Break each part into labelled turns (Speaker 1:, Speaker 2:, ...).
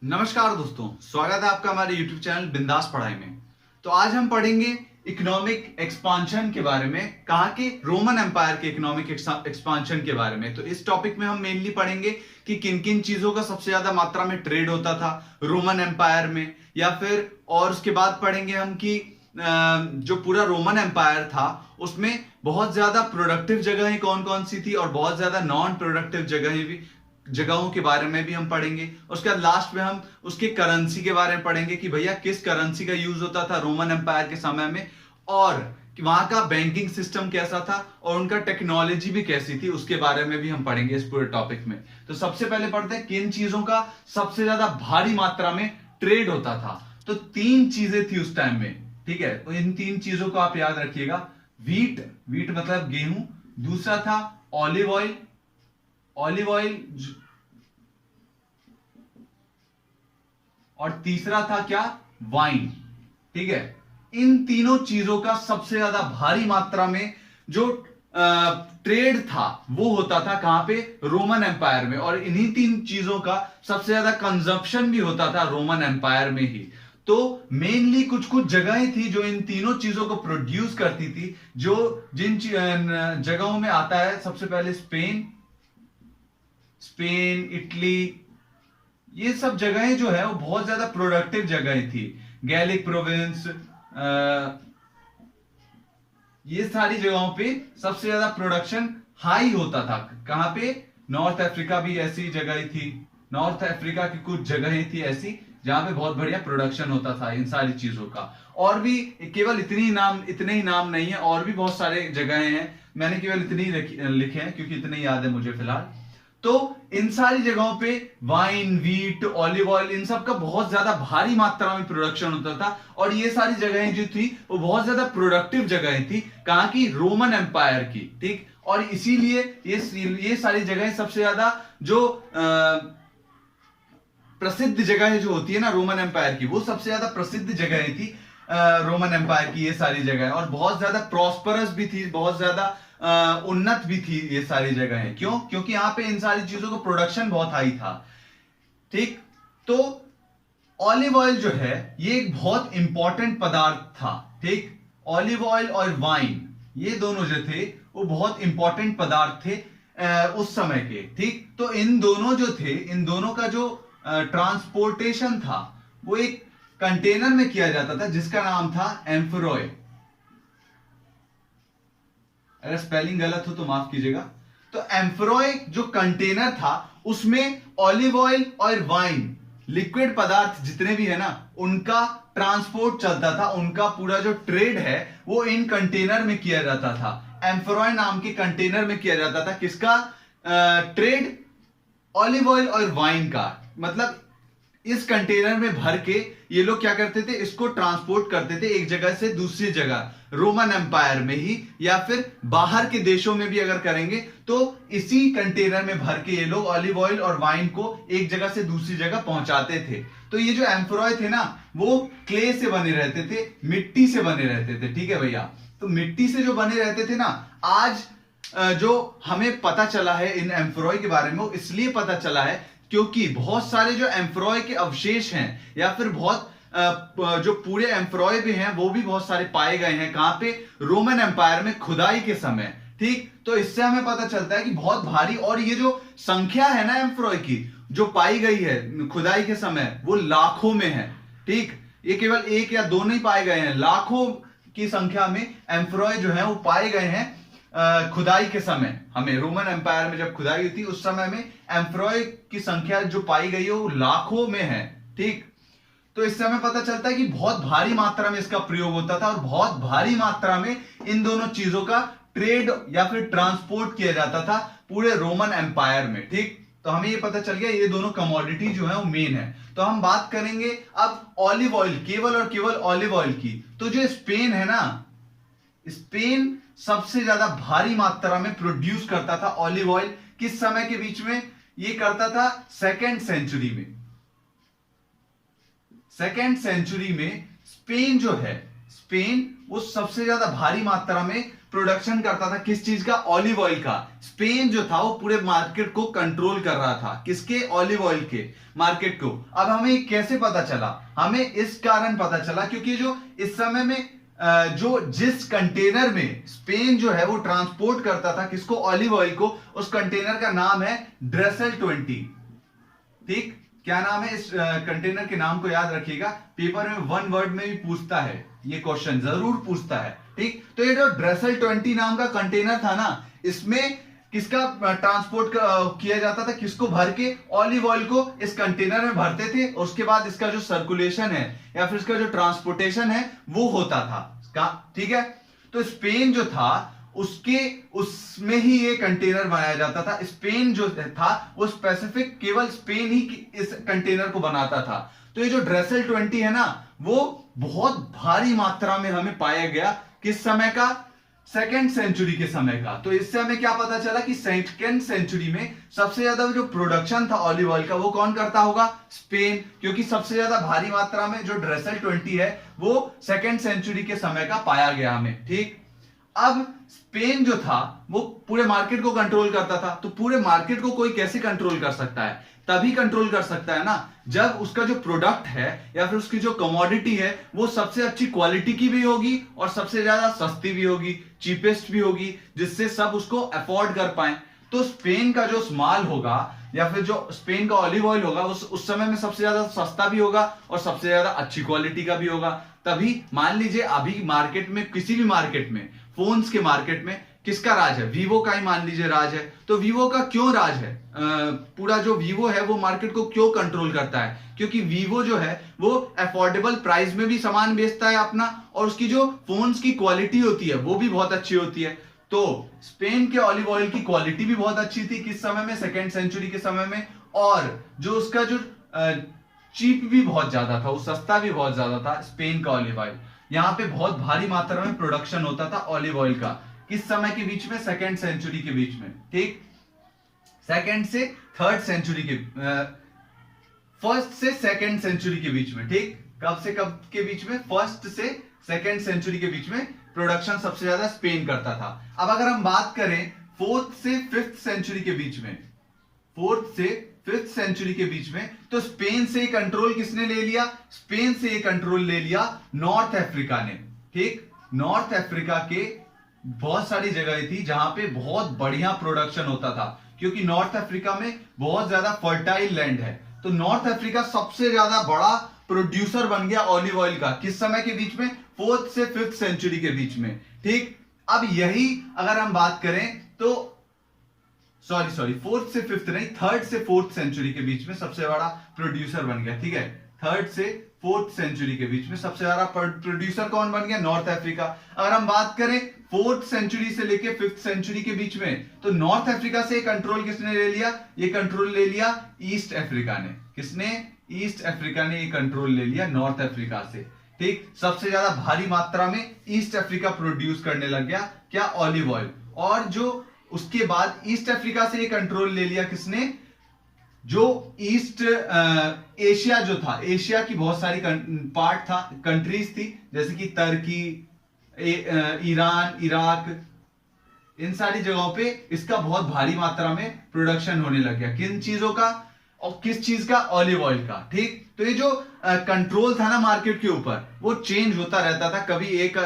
Speaker 1: नमस्कार दोस्तों, स्वागत है आपका हमारे YouTube चैनल बिंदास पढ़ाई में। तो आज हम पढ़ेंगे इकोनॉमिक एक्सपांशन के बारे में, कहा कि रोमन एम्पायर के इकोनॉमिक एक्सपांशन के बारे में। तो इस टॉपिक में हम मेनली पढ़ेंगे कि किन किन चीजों का सबसे ज्यादा मात्रा में ट्रेड होता था रोमन एम्पायर में, या फिर और उसके बाद पढ़ेंगे हम कि जो पूरा रोमन एम्पायर था उसमें बहुत ज्यादा प्रोडक्टिव जगहें कौन कौन सी थी और बहुत ज्यादा नॉन प्रोडक्टिव जगहों के बारे में भी हम पढ़ेंगे। उसके बाद लास्ट में हम उसके करेंसी के बारे में पढ़ेंगे कि भैया किस करेंसी का यूज होता था रोमन एम्पायर के समय में, और कि वहां का बैंकिंग सिस्टम कैसा था और उनका टेक्नोलॉजी भी कैसी थी, उसके बारे में भी हम पढ़ेंगे इस पूरे टॉपिक में। तो सबसे पहले पढ़ते हैं किन चीजों का सबसे ज्यादा भारी मात्रा में ट्रेड होता था। तो तीन चीजें थी उस टाइम में, ठीक है। तो इन तीन चीजों को आप याद रखिएगा। वीट मतलब गेहूं, दूसरा था ऑलिव ऑयल, और तीसरा था क्या, वाइन, ठीक है। इन तीनों चीजों का सबसे ज्यादा भारी मात्रा में जो ट्रेड था वो होता था कहां पे, रोमन एम्पायर में। और इन्हीं तीन चीजों का सबसे ज्यादा कंजप्शन भी होता था रोमन एम्पायर में ही। तो मेनली कुछ कुछ जगहें थी जो इन तीनों चीजों को प्रोड्यूस करती थी, जो जिन जगहों में आता है सबसे पहले स्पेन, इटली, ये सब जगहें जो है वो बहुत ज्यादा प्रोडक्टिव जगहें थी। गैलिक प्रोविंस, ये सारी जगहों पे सबसे ज्यादा प्रोडक्शन हाई होता था। कहां पे, नॉर्थ अफ्रीका भी ऐसी जगह थी। नॉर्थ अफ्रीका की कुछ जगहें थी ऐसी जहां पे बहुत बढ़िया प्रोडक्शन होता था इन सारी चीजों का। और भी केवल इतने ही नाम नहीं है, और भी बहुत सारे जगहें हैं, मैंने केवल इतने ही लिखे हैं क्योंकि इतने ही याद है मुझे फिलहाल। तो इन सारी जगहों पे वाइन, वीट, ऑलिव ऑयल, इन सब का बहुत ज्यादा भारी मात्रा में प्रोडक्शन होता था। और ये सारी जगहें जो थी वो बहुत ज्यादा प्रोडक्टिव जगहें थी, कहां की, रोमन एम्पायर की, ठीक। और इसीलिए ये सारी जगहें सबसे ज्यादा जो प्रसिद्ध जगहें जो होती है ना रोमन एम्पायर की, वो सबसे ज्यादा प्रसिद्ध जगहें थी रोमन एम्पायर की ये सारी जगहें। और बहुत ज्यादा प्रॉस्परस भी थी, बहुत ज्यादा उन्नत भी थी ये सारी जगहें। क्यों? क्योंकि यहां पे इन सारी चीजों का प्रोडक्शन बहुत हाई था, ठीक। तो ऑलिव ऑयल जो है ये एक बहुत इंपॉर्टेंट पदार्थ था, ठीक। ऑलिव ऑयल और वाइन, ये दोनों जो थे वो बहुत इंपॉर्टेंट पदार्थ थे उस समय के, ठीक। तो इन दोनों जो थे, इन दोनों का जो ट्रांसपोर्टेशन था वो एक कंटेनर में किया जाता था जिसका नाम था एम्फरॉय। अगर स्पेलिंग गलत हो तो माफ कीजिएगा। तो एम्फरॉय जो कंटेनर था उसमें ऑलिव ऑयल और वाइन, लिक्विड पदार्थ जितने भी है ना, उनका ट्रांसपोर्ट चलता था। उनका पूरा जो ट्रेड है वो इन कंटेनर में किया जाता था, एम्फरॉय नाम के कंटेनर में किया जाता था। किसका ट्रेड? ऑलिव ऑयल और वाइन का। मतलब इस कंटेनर में भर के ये लोग क्या करते थे, इसको ट्रांसपोर्ट करते थे एक जगह से दूसरी जगह, रोमन एम्पायर में ही, या फिर बाहर के देशों में भी अगर करेंगे तो इसी कंटेनर में भर के ये लोग ऑलिव ऑयल और वाइन को एक जगह से दूसरी जगह पहुंचाते थे। तो ये जो एम्फरॉय थे ना वो क्ले से बने रहते थे, मिट्टी से बने रहते थे, ठीक है भैया। तो मिट्टी से जो बने रहते थे ना, आज जो हमें पता चला है इन एम्फरॉय के बारे में वो इसलिए पता चला है क्योंकि बहुत सारे जो एम्फरॉय के अवशेष हैं, या फिर बहुत जो पूरे एम्फरॉय भी हैं वो भी बहुत सारे पाए गए हैं। कहां पे? रोमन एम्पायर में खुदाई के समय, ठीक। तो इससे हमें पता चलता है कि बहुत भारी, और ये जो संख्या है ना एम्फरॉय की जो पाई गई है खुदाई के समय वो लाखों में है, ठीक। ये केवल एक या दो नहीं पाए गए हैं, लाखों की संख्या में एम्फरॉय जो है वो पाए गए हैं खुदाई के समय। हमें रोमन एम्पायर में जब खुदाई हुई थी उस समय में एम्फरॉय की संख्या जो पाई गई है वो लाखों में है, ठीक। तो इससे हमें पता चलता है कि बहुत भारी मात्रा में इसका प्रयोग होता था और बहुत भारी मात्रा में इन दोनों चीजों का ट्रेड या फिर ट्रांसपोर्ट किया जाता था पूरे रोमन एम्पायर में, ठीक। तो हमें ये पता चल गया ये दोनों कमोडिटी जो है वो मेन है। तो हम बात करेंगे अब ऑलिव ऑयल, केवल और केवल ऑलिव ऑयल की। तो जो स्पेन है ना, स्पेन सबसे ज्यादा भारी मात्रा में प्रोड्यूस करता था ऑलिव ऑयल। किस समय के बीच में ये करता था? सेकेंड सेंचुरी में। स्पेन जो है, स्पेन वो सबसे ज्यादा भारी मात्रा में प्रोडक्शन करता था किस चीज का, ऑलिव ऑयल का। स्पेन जो था वो पूरे मार्केट को कंट्रोल कर रहा था, किसके, ऑलिव ऑयल के मार्केट को। अब हमें कैसे पता चला, हमें इस कारण पता चला क्योंकि जो इस समय में जो जिस कंटेनर में स्पेन जो है वो ट्रांसपोर्ट करता था किसको, ऑलिव ऑयल को, उस कंटेनर का नाम है ड्रेसल 20। ठीक, क्या नाम है इस कंटेनर के नाम को याद रखिएगा, पेपर में 1 वर्ड में भी पूछता है, ये क्वेश्चन जरूर पूछता है। ठीक, तो ये जो ड्रेसल 20 नाम का कंटेनर था ना, इसमें किसका ट्रांसपोर्ट किया जाता था, किसको भर के, ऑलिव ऑयल को इस कंटेनर में भरते थे। उसके बाद इसका जो सर्कुलेशन है या फिर इसका जो ट्रांसपोर्टेशन है वो होता था। ठीक है, तो स्पेन जो था उसमें ही ये कंटेनर बनाया जाता था। स्पेन जो था वो स्पेसिफिक केवल स्पेन ही इस कंटेनर को बनाता था। तो ये जो ड्रेसल 20 है ना, वो बहुत भारी मात्रा में हमें पाया गया, किस समय का, सेकेंड सेंचुरी के समय का। तो इससे हमें क्या पता चला कि सेकेंड सेंचुरी में सबसे ज्यादा जो प्रोडक्शन था ऑलिव ऑयल का वो कौन करता होगा, स्पेन, क्योंकि सबसे ज्यादा भारी मात्रा में जो ड्रेसल 20 है वो सेकेंड सेंचुरी के समय का पाया गया हमें। ठीक, अब स्पेन जो था वो पूरे मार्केट को कंट्रोल करता था। तो पूरे मार्केट को कोई कैसे कंट्रोल कर सकता है, तभी कंट्रोल कर सकता है ना जब उसका जो प्रोडक्ट है या फिर उसकी जो कमोडिटी है वो सबसे अच्छी क्वालिटी की भी होगी और सबसे ज्यादा सस्ती भी होगी, चीपेस्ट भी होगी, जिससे सब उसको अफोर्ड कर पाए। तो स्पेन का जो माल होगा या फिर जो स्पेन का ऑलिव ऑयल होगा उस समय में सबसे ज्यादा सस्ता भी होगा और सबसे ज्यादा अच्छी क्वालिटी का भी होगा। तभी मान लीजिए अभी मार्केट में, किसी भी मार्केट में, फोन्स के मार्केट में किसका राज है, वीवो का ही मान लीजिए राज है। तो वीवो का क्यों राज है, पूरा जो वीवो है वो मार्केट को क्यों कंट्रोल करता है, क्योंकि वीवो जो है वो अफोर्डेबल प्राइस में भी सामान बेचता है अपना, और उसकी जो फोन्स की क्वालिटी होती है वो भी बहुत अच्छी होती है। तो स्पेन के ऑलिव ऑयल की क्वालिटी भी बहुत अच्छी थी किस समय में, सेकेंड सेंचुरी के समय में, और जो उसका जो चीप भी बहुत ज्यादा था, वो सस्ता भी बहुत ज्यादा था स्पेन का ऑलिव ऑयल। यहाँ पे बहुत भारी मात्रा में प्रोडक्शन होता था ऑलिव ऑयल का, किस समय के बीच में, सेकेंड सेंचुरी के बीच में। ठीक, सेकेंड से थर्ड सेंचुरी के, फर्स्ट से सेकेंड सेंचुरी के बीच में। ठीक, कब से कब के बीच में, फर्स्ट से सेकेंड सेंचुरी के बीच में प्रोडक्शन सबसे ज्यादा स्पेन करता था। अब अगर हम बात करें फोर्थ से फिफ्थ सेंचुरी के बीच में, फोर्थ से फिफ्थ सेंचुरी के बीच में, तो स्पेन से कंट्रोल किसने ले लिया, स्पेन से ये कंट्रोल ले लिया नॉर्थ अफ्रीका ने। ठीक, नॉर्थ अफ्रीका के बहुत सारी जगह थी जहां पे बहुत बढ़िया प्रोडक्शन होता था, क्योंकि नॉर्थ अफ्रीका में बहुत ज्यादा फर्टाइल लैंड है। तो नॉर्थ अफ्रीका सबसे ज्यादा बड़ा प्रोड्यूसर बन गया ऑलिव ऑयल का, किस समय के बीच में, फोर्थ से फिफ्थ सेंचुरी के बीच में। ठीक, अब यही अगर हम बात करें तो सॉरी फोर्थ से फिफ्थ नहीं, थर्ड से फोर्थ सेंचुरी के बीच में सबसे बड़ा प्रोड्यूसर बन गया। ठीक है, थर्ड से फोर्थ सेंचुरी के बीच में सबसे ज्यादा प्रोड्यूसर कौन बन गया, नॉर्थ अफ्रीका। अगर हम बात करें फोर्थ सेंचुरी से लेके फिफ्थ सेंचुरी के बीच में, तो नॉर्थ अफ्रीका से कंट्रोल किसने ले लिया, ये कंट्रोल ले लिया ईस्ट अफ्रीका ने। किसने, ईस्ट अफ्रीका ने ये कंट्रोल ले लिया नॉर्थ अफ्रीका से। ठीक, सबसे ज्यादा भारी मात्रा में ईस्ट अफ्रीका प्रोड्यूस करने लग गया क्या, ऑलिव ऑयल। और जो उसके बाद ईस्ट अफ्रीका से ये कंट्रोल ले लिया किसने, जो ईस्ट एशिया जो था, एशिया की बहुत सारी पार्ट था, कंट्रीज थी, जैसे कि तुर्की, ईरान, इराक, इन सारी जगहों पे इसका बहुत भारी मात्रा में प्रोडक्शन होने लग गया। किन चीजों का, और किस चीज का, ऑलिव ऑयल का। ठीक, तो ये जो कंट्रोल था ना मार्केट के ऊपर, वो चेंज होता रहता था, कभी एक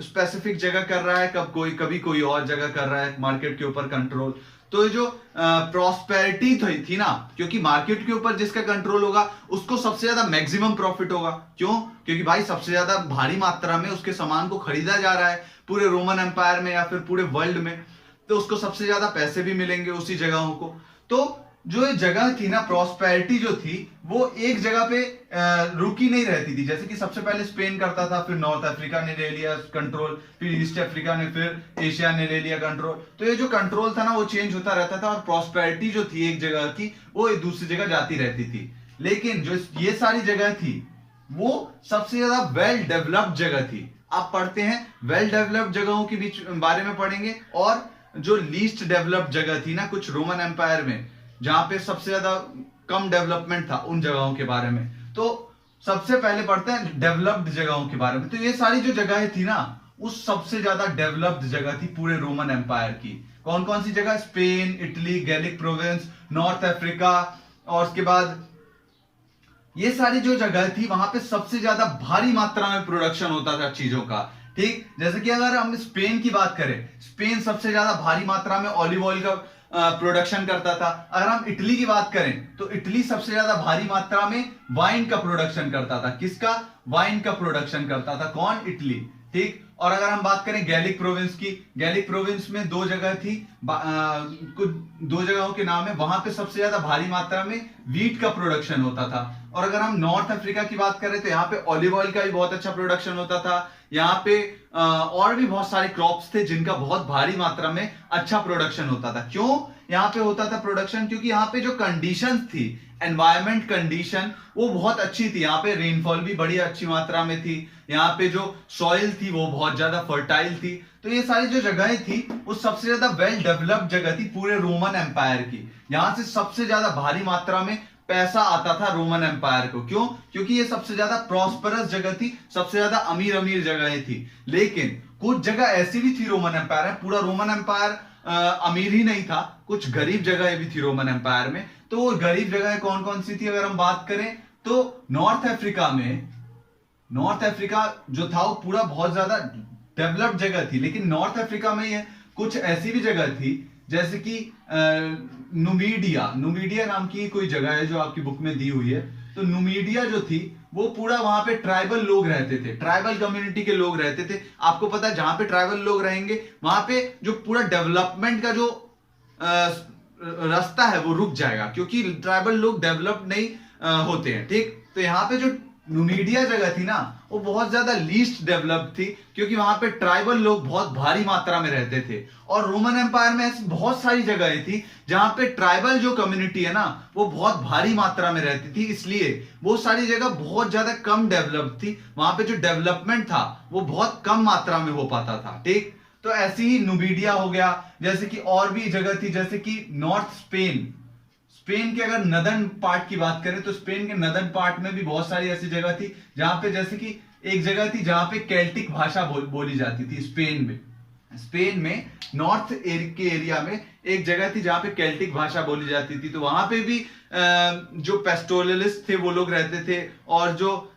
Speaker 1: स्पेसिफिक जगह कर रहा है, कभी कोई और जगह कर रहा है मार्केट के ऊपर कंट्रोल। तो ये जो प्रॉस्पेरिटी थी ना, क्योंकि मार्केट के ऊपर जिसका कंट्रोल होगा उसको सबसे ज्यादा मैक्सिमम प्रॉफिट होगा। क्यों, क्योंकि भाई सबसे ज्यादा भारी मात्रा में उसके सामान को खरीदा जा रहा है पूरे रोमन एम्पायर में या फिर पूरे वर्ल्ड में, तो उसको सबसे ज्यादा पैसे भी मिलेंगे उसी जगहों को। तो जो ये जगह थी ना, प्रॉस्पेरिटी जो थी वो एक जगह पे रुकी नहीं रहती थी। जैसे कि सबसे पहले स्पेन करता था, फिर नॉर्थ अफ्रीका ने ले लिया कंट्रोल, फिर ईस्ट अफ्रीका ने, फिर एशिया ने ले लिया कंट्रोल। तो ये जो कंट्रोल था ना वो चेंज होता रहता था, और प्रॉस्पेरिटी जो थी एक जगह की वो एक दूसरी जगह जाती रहती थी। लेकिन जो ये सारी जगह थी वो सबसे ज्यादा वेल डेवलप्ड जगह थी। आप पढ़ते हैं वेल डेवलप्ड जगहों के बीच बारे में पढ़ेंगे, और जो लीस्ट डेवलप्ड जगह थी ना कुछ रोमन एम्पायर में, जहां पे सबसे ज्यादा कम डेवलपमेंट था, उन जगहों के बारे में। तो सबसे पहले पढ़ते हैं डेवलप्ड जगहों के बारे में। तो ये सारी जो जगहें थी ना उस सबसे ज्यादा डेवलप्ड जगह थी पूरे रोमन एम्पायर की। कौन कौन सी जगह? Spain, Italy, Gallic province, north Africa, और उसके बाद ये सारी जो जगह थी वहां पे सबसे ज्यादा भारी मात्रा में प्रोडक्शन होता था चीजों का। ठीक, जैसे कि अगर हम स्पेन की बात करें, स्पेन सबसे ज्यादा भारी मात्रा में ऑलिव ऑयल का प्रोडक्शन करता था। अगर हम इटली की बात करें तो इटली सबसे ज्यादा भारी मात्रा में वाइन का प्रोडक्शन करता था। किसका? वाइन का प्रोडक्शन करता था। कौन? इटली। ठीक, और अगर हम बात करें गैलिक प्रोविंस की, गैलिक प्रोविंस में दो जगह थी, कुछ दो जगहों के नाम है, वहां पे सबसे ज्यादा भारी मात्रा में वीट का प्रोडक्शन होता था। और अगर हम नॉर्थ अफ्रीका की बात करें तो यहाँ पे ऑलिव ऑयल का भी बहुत अच्छा प्रोडक्शन होता था। यहाँ पे और भी बहुत सारे क्रॉप्स थे जिनका बहुत भारी मात्रा में अच्छा प्रोडक्शन होता था। क्यों यहाँ पे होता था प्रोडक्शन? क्योंकि यहाँ पे जो कंडीशंस थी, एनवायरमेंट कंडीशन, वो बहुत अच्छी थी। यहाँ पे रेनफॉल भी बड़ी अच्छी मात्रा में थी। यहाँ पे जो सॉइल थी वो बहुत ज्यादा फर्टाइल थी। तो ये सारी जो जगहें थी वो सबसे ज्यादा वेल डेवलप्ड जगह थी पूरे रोमन एम्पायर की। यहां से सबसे ज्यादा भारी मात्रा में पैसा आता था रोमन एम्पायर को। क्यों? क्योंकि ये सबसे ज्यादा प्रॉस्परस जगह थी, सबसे ज्यादा अमीर अमीर जगहें थी। लेकिन कुछ जगह ऐसी भी थी रोमन एम्पायर में, पूरा रोमन एम्पायर अमीर ही नहीं था, कुछ गरीब जगहें भी थी रोमन एम्पायर में। तो वो गरीब जगहें कौन कौन सी थी? अगर हम बात करें तो नॉर्थ अफ्रीका में, नॉर्थ अफ्रीका जो था वो पूरा बहुत ज्यादा डेवलप्ड जगह थी। लेकिन नॉर्थ अफ्रीका में ये कुछ ऐसी भी जगह थी जैसे कि नुमीडिया, नुमीडिया नाम की कोई जगह है जो आपकी बुक में दी हुई है। तो नुमीडिया जो थी वो पूरा वहां पे ट्राइबल लोग रहते थे, ट्राइबल कम्युनिटी के लोग रहते थे। आपको पता है जहां पे ट्राइबल लोग रहेंगे वहां पे जो पूरा डेवलपमेंट का जो रास्ता है वो रुक जाएगा, क्योंकि ट्राइबल लोग डेवलप नहीं होते हैं। ठीक, तो यहाँ पे जो नुमीडिया जगह थी ना वो बहुत ज्यादा लीस्ट डेवलप्ड थी, क्योंकि वहां पे ट्राइबल लोग बहुत भारी मात्रा में रहते थे। और रोमन एम्पायर में ऐसी बहुत सारी जगहें थी जहां पे ट्राइबल जो कम्युनिटी है ना वो बहुत भारी मात्रा में रहती थी, इसलिए वो सारी जगह बहुत ज्यादा कम डेवलप्ड थी। वहां पे जो डेवलपमेंट था वो बहुत कम मात्रा में हो पाता था। ठीक, तो ऐसी ही नुमीडिया हो गया, जैसे कि और भी जगह थी जैसे कि नॉर्थ स्पेन। स्पेन के अगर नदर्न पार्ट की बात करें तो स्पेन के नदर्न पार्ट में भी बहुत सारी ऐसी जगह थी जहां पे, जैसे कि एक जगह थी जहां पे केल्टिक भाषा बोली जाती थी स्पेन में। स्पेन में नॉर्थ के एरिया में एक जगह थी जहां पे केल्टिक भाषा बोली जाती थी। तो वहां पे भी जो पेस्टोरलिस्ट थे वो लोग रहते थे, और जो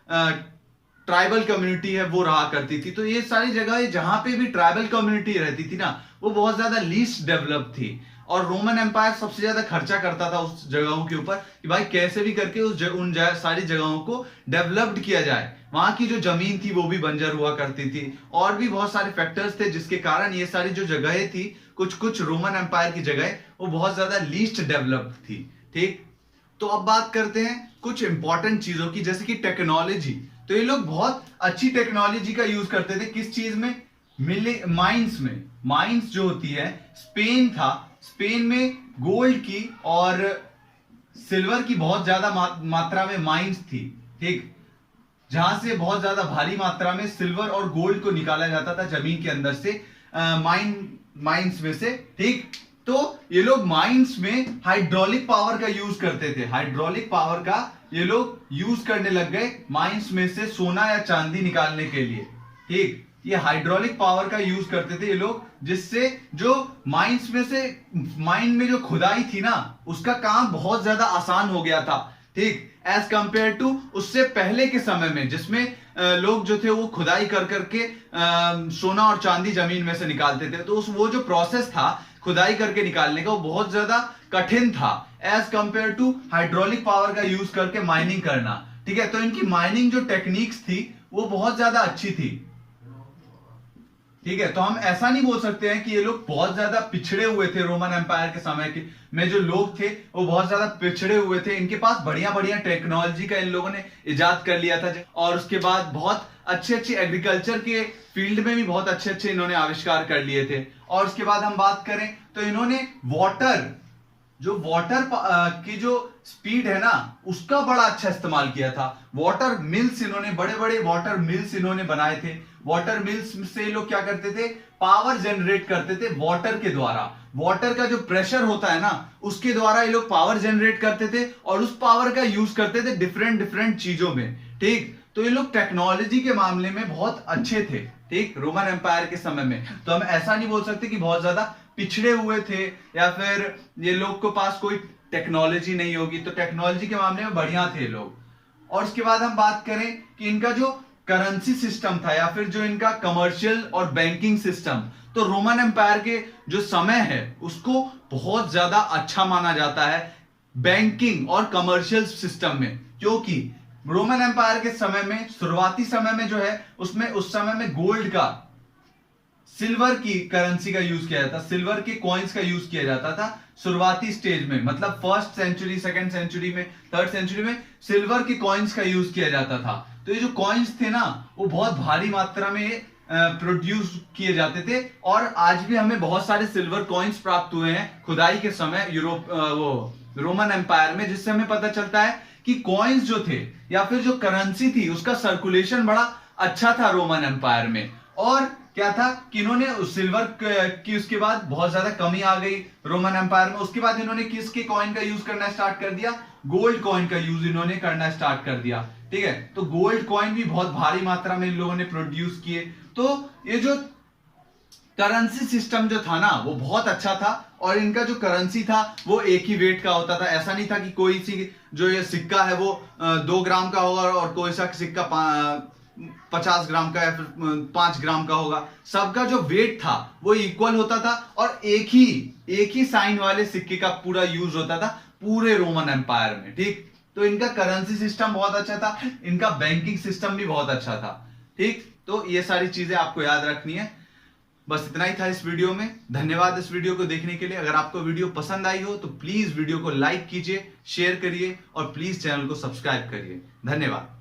Speaker 1: ट्राइबल कम्युनिटी है वो रहा करती थी। तो ये सारी जगह जहां पे भी ट्राइबल कम्युनिटी रहती थी ना वो बहुत ज्यादा लीस्ट डेवलप थी। और रोमन एम्पायर सबसे ज्यादा खर्चा करता था उस जगहों के ऊपर कि भाई कैसे भी करके उन सारी जगहों को डेवलप्ड किया जाए। वहां की जो जमीन थी वो भी बंजर हुआ करती थी, और भी बहुत सारे फैक्टर्स थे जिसके कारण ये सारी जो जगहें थी, कुछ कुछ रोमन एम्पायर की जगह वो बहुत ज्यादा लीस्ट डेवलप्ड थी। ठीक, तो अब बात करते हैं कुछ इंपॉर्टेंट चीजों की, जैसे कि टेक्नोलॉजी। तो ये लोग बहुत अच्छी टेक्नोलॉजी का यूज करते थे। किस चीज में? माइंस में। माइंस जो होती है, स्पेन था, स्पेन में गोल्ड की और सिल्वर की बहुत ज्यादा मात्रा में माइंस थी। ठीक, जहां से बहुत ज्यादा भारी मात्रा में सिल्वर और गोल्ड को निकाला जाता था जमीन के अंदर से, माइंस में से। ठीक, तो ये लोग माइंस में हाइड्रोलिक पावर का यूज करते थे। हाइड्रोलिक पावर का ये लोग यूज करने लग गए माइंस में से सोना या चांदी निकालने के लिए। ठीक, ये हाइड्रोलिक पावर का यूज करते थे ये लोग, जिससे जो माइंस में से, माइन में जो खुदाई थी ना उसका काम बहुत ज्यादा आसान हो गया था। ठीक, एज कंपेयर टू उससे पहले के समय में जिसमें लोग जो थे वो खुदाई कर करके सोना और चांदी जमीन में से निकालते थे। तो वो जो प्रोसेस था खुदाई करके निकालने का वो बहुत ज्यादा कठिन था as compare to hydraulic power का यूज करके माइनिंग करना। ठीक है, तो इनकी माइनिंग जो टेक्निक्स थी वो बहुत ज्यादा अच्छी थी। ठीक है, तो हम ऐसा नहीं बोल सकते हैं कि ये लोग बहुत ज्यादा पिछड़े हुए थे। रोमन एम्पायर के समय के में जो लोग थे वो बहुत ज्यादा पिछड़े हुए थे। इनके पास बढ़िया बढ़िया टेक्नोलॉजी का इन लोगों ने इजाद कर लिया था, और उसके बाद बहुत अच्छे अच्छे एग्रीकल्चर के फील्ड में भी बहुत अच्छे अच्छे इन्होंने आविष्कार कर लिए थे। और उसके बाद हम बात करें तो इन्होंने वाटर की जो स्पीड है ना उसका बड़ा अच्छा इस्तेमाल किया था। वाटर मिल्स, इन्होंने बड़े बड़े वाटर मिल्स इन्होंने बनाए थे। वाटर मिल्स से लोग क्या करते थे? पावर जनरेट करते थे वाटर के द्वारा। वाटर का जो प्रेशर होता है ना उसके द्वारा ये लोग पावर जनरेट करते थे, और उस पावर का यूज करते थे डिफरेंट डिफरेंट चीजों में। ठीक, तो ये लोग टेक्नोलॉजी के मामले में बहुत अच्छे थे। ठीक, रोमन एम्पायर के समय में। तो हम ऐसा नहीं बोल सकते कि बहुत ज्यादा पिछड़े हुए थे या फिर ये लोग के पास कोई टेक्नोलॉजी नहीं होगी, तो टेक्नोलॉजी के मामले में बढ़िया थे लोग। और उसके बाद हम बात करें कि इनका जो करेंसी सिस्टम था या फिर जो इनका कमर्शियल और बैंकिंग सिस्टम, तो रोमन एम्पायर के जो समय है उसको बहुत ज्यादा अच्छा माना जाता है बैंकिंग और कमर्शियल सिस्टम में, क्योंकि रोमन एम्पायर के समय में, शुरुआती समय में जो है उसमें उस समय में गोल्ड का, सिल्वर की करेंसी का यूज किया जाता, सिल्वर के कॉइन्स का यूज किया जाता था शुरुआती स्टेज में, मतलब फर्स्ट सेंचुरी, सेकंड सेंचुरी में, थर्ड सेंचुरी में सिल्वर के कॉइन्स का यूज किया जाता था। तो ये जो कॉइन्स थे ना वो बहुत भारी मात्रा में प्रोड्यूस किए जाते थे, और आज भी हमें बहुत सारे सिल्वर कॉइन्स प्राप्त हुए हैं खुदाई के समय वो रोमन एम्पायर में, जिससे हमें पता चलता है कि कॉइन्स जो थे या फिर जो करेंसी थी उसका सर्कुलेशन बड़ा अच्छा था रोमन एम्पायर में। और क्या था कि इन्होंने सिल्वर की उसके बाद बहुत ज्यादा कमी आ गई रोमन एम्पायर में, उसके बाद इन्होंने किसके कॉइन का यूज करना स्टार्ट कर दिया, गोल्ड कॉइन का यूज इन्होंने करना स्टार्ट कर दिया। ठीक है, तो गोल्ड कॉइन भी बहुत भारी मात्रा में इन लोगों ने प्रोड्यूस किए। तो ये जो करेंसी सिस्टम जो था ना वो बहुत अच्छा था, और इनका जो करेंसी था वो एक ही वेट का होता था। ऐसा नहीं था कि कोई सी जो ये सिक्का है वो 2 ग्राम का होगा और कोई सा सिक्का 50 ग्राम का या फिर 5 ग्राम का होगा। सबका जो वेट था वो इक्वल होता था, और एक ही साइन वाले सिक्के का पूरा यूज होता था पूरे रोमन एम्पायर में। ठीक, तो इनका करेंसी सिस्टम बहुत अच्छा था, इनका बैंकिंग सिस्टम भी बहुत अच्छा था। ठीक, तो ये सारी चीजें आपको याद रखनी है। बस इतना ही था इस वीडियो में। धन्यवाद इस वीडियो को देखने के लिए। अगर आपको वीडियो पसंद आई हो तो प्लीज वीडियो को लाइक कीजिए, शेयर करिए और प्लीज चैनल को सब्सक्राइब करिए। धन्यवाद।